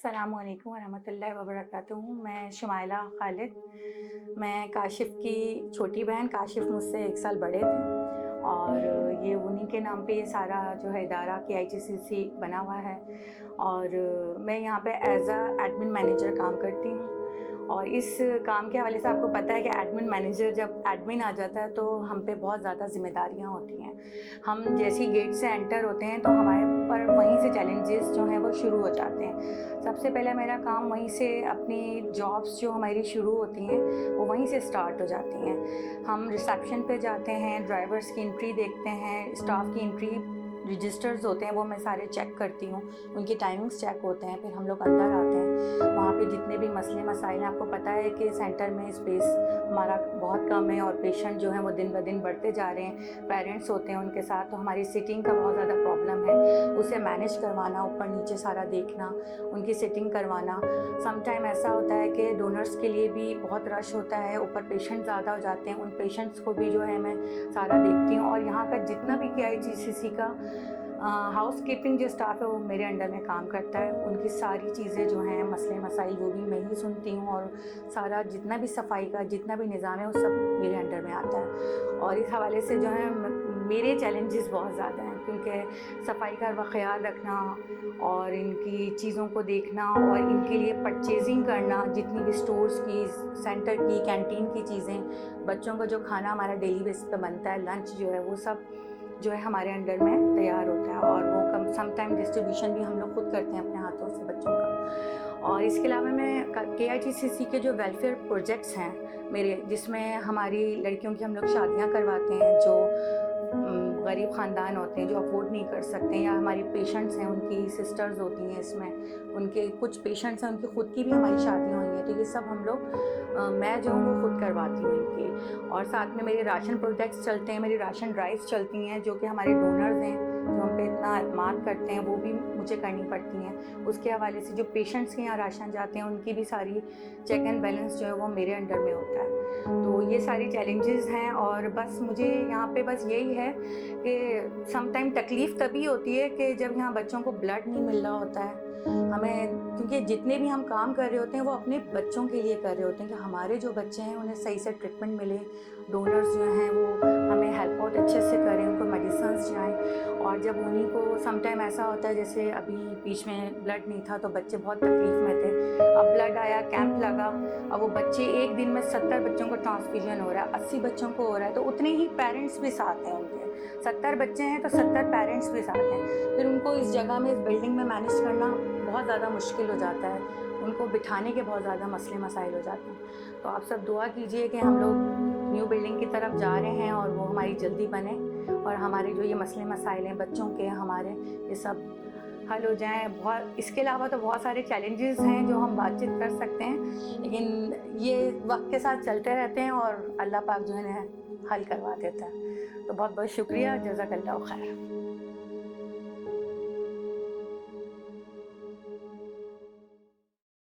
السلام علیکم ورحمۃ اللہ وبرکاتہ. میں شمائلہ خالد. میں کاشف کی چھوٹی بہن. کاشف مجھ سے 1 سال بڑے تھے اور یہ انہی کے نام پہ یہ سارا جو ہے ادارہ KIGCC بنا ہوا ہے. اور میں یہاں پہ ایز ایڈمن مینیجر کام کرتی ہوں. اور اس کام کے حوالے سے آپ کو پتہ ہے کہ ایڈمن مینیجر جب ایڈمن آ جاتا ہے تو ہم پہ بہت زیادہ ذمہ داریاں ہوتی ہیں. ہم جیسی گیٹ سے انٹر ہوتے ہیں تو ہمارے پر وہیں سے چیلنجز جو ہیں وہ شروع ہو جاتے ہیں. سب سے پہلے میرا کام وہیں سے اپنی جابس جو ہماری شروع ہوتی ہیں وہ وہیں سے سٹارٹ ہو جاتی ہیں. ہم ریسیپشن پہ جاتے ہیں, ڈرائیورس کی انٹری دیکھتے ہیں, اسٹاف کی انٹری رجسٹرز ہوتے ہیں وہ میں سارے چیک کرتی ہوں, ان کی ٹائمنگس چیک ہوتے ہیں. پھر ہم لوگ اندر آتے ہیں, وہاں پہ جتنے بھی مسئلے مسائل ہیں, آپ کو پتہ ہے کہ سینٹر میں اسپیس ہمارا بہت کم ہے اور پیشنٹ جو ہیں وہ دن بدن بڑھتے جا رہے ہیں. پیرنٹس ہوتے ہیں ان کے ساتھ, تو ہماری سیٹنگ کا بہت زیادہ پرابلم ہے. اسے مینیج کروانا, اوپر نیچے سارا دیکھنا, ان کی سیٹنگ کروانا. سم ٹائم ایسا ہوتا ہے کہ ڈونرس کے لیے بھی بہت رش ہوتا ہے, اوپر پیشنٹ زیادہ ہو جاتے ہیں. ان پیشنٹس کو بھی جو ہے میں سارا دیکھتی ہوں. اور یہاں کا جتنا بھی KIGCC کا ہاؤس کیپنگ جو اسٹاف ہے وہ میرے انڈر میں کام کرتا ہے. ان کی ساری چیزیں جو ہیں مسئلے مسائل وہ بھی میں ہی سنتی ہوں, اور سارا جتنا بھی صفائی کا جتنا بھی نظام ہے وہ سب میرے انڈر میں آتا ہے. اور اس حوالے سے جو ہے میرے چیلنجز بہت زیادہ ہیں, کیونکہ صفائی کا خیال رکھنا اور ان کی چیزوں کو دیکھنا اور ان کے لیے پرچیزنگ کرنا, جتنی بھی سٹورز کی, سینٹر کی, کینٹین کی چیزیں, بچوں کا جو کھانا ہمارا ڈیلی بیس پہ بنتا ہے, لنچ جو ہے وہ سب جو ہے ہمارے انڈر میں تیار ہوتا ہے. اور وہ سم ٹائم ڈسٹریبیوشن بھی ہم لوگ خود کرتے ہیں اپنے ہاتھوں سے بچوں کا. اور اس کے علاوہ میں KIGCC کے جو ویلفیئر پروجیکٹس ہیں میرے, جس میں ہماری لڑکیوں کی ہم لوگ شادیاں کرواتے ہیں جو غریب خاندان ہوتے ہیں, جو افورڈ نہیں کر سکتے, یا ہماری پیشنٹس ہیں, ان کی سسٹرز ہوتی ہیں اس میں, ان کے کچھ پیشنٹس ہیں ان کی خود کی بھی ہماری شادیاں ہوئی ہیں, تو یہ سب ہم لوگ میں جو ہوں وہ خود کرواتی ہوں ان کی. اور ساتھ میں میرے راشن پروجیکٹس چلتے ہیں, میری راشن ڈرائیوز چلتی ہیں, جو کہ ہمارے ڈونرز ہیں جو ہم پہ اتنا اعتماد کرتے ہیں وہ بھی مجھے کرنی پڑتی ہیں. اس کے حوالے سے جو پیشنٹس کے یہاں راشن جاتے ہیں ان کی بھی ساری چیک اینڈ بیلنس جو ہے وہ میرے انڈر میں ہوتا ہے. تو یہ ساری چیلنجز ہیں. اور بس مجھے یہاں پہ بس یہی ہے کہ سم ٹائم تکلیف تبھی ہوتی ہے کہ جب یہاں بچوں کو بلڈ نہیں مل رہا ہوتا ہے ہمیں, کیونکہ جتنے بھی ہم کام کر رہے ہوتے ہیں وہ اپنے بچوں کے لیے کر رہے ہوتے ہیں کہ ہمارے جو بچے ہیں انہیں صحیح سے ٹریٹمنٹ ملے, ڈونرز جو ہیں وہ ہمیں ہیلپ آؤٹ اچھے سے کریں, ان کو میڈیسنس جائیں. اور جب انہیں کو سم ٹائم ایسا ہوتا ہے, جیسے ابھی بیچ میں بلڈ نہیں تھا تو بچے بہت تکلیف میں تھے, اب بلڈ آیا, کیمپ لگا, اب وہ بچے ایک دن میں 70 بچوں کو ٹرانسفیوژن ہو رہا ہے, 80 بچوں کو ہو رہا ہے, تو اتنے ہی پیرنٹس بھی ساتھ ہیں ان کے. 70 بچے ہیں تو 70 پیرنٹس بھی ساتھ ہیں. پھر ان کو اس جگہ میں, اس بلڈنگ میں مینیج کرنا بہت زیادہ مشکل ہو جاتا ہے, ان کو بٹھانے کے بہت زیادہ مسئلے مسائل ہو جاتے ہیں. تو آپ سب دعا کیجئے کہ ہم لوگ نیو بلڈنگ کی طرف جا رہے ہیں اور وہ ہماری جلدی بنے, اور ہمارے جو یہ مسئلے مسائل ہیں بچوں کے, ہمارے یہ سب حل ہو جائیں. اس کے علاوہ تو بہت سارے چیلنجز ہیں جو ہم بات چیت کر سکتے ہیں, لیکن یہ وقت کے ساتھ چلتے رہتے ہیں اور اللہ پاک جو ہے حل کروا دیتا ہے. تو بہت بہت شکریہ, جزاک اللہ خیر.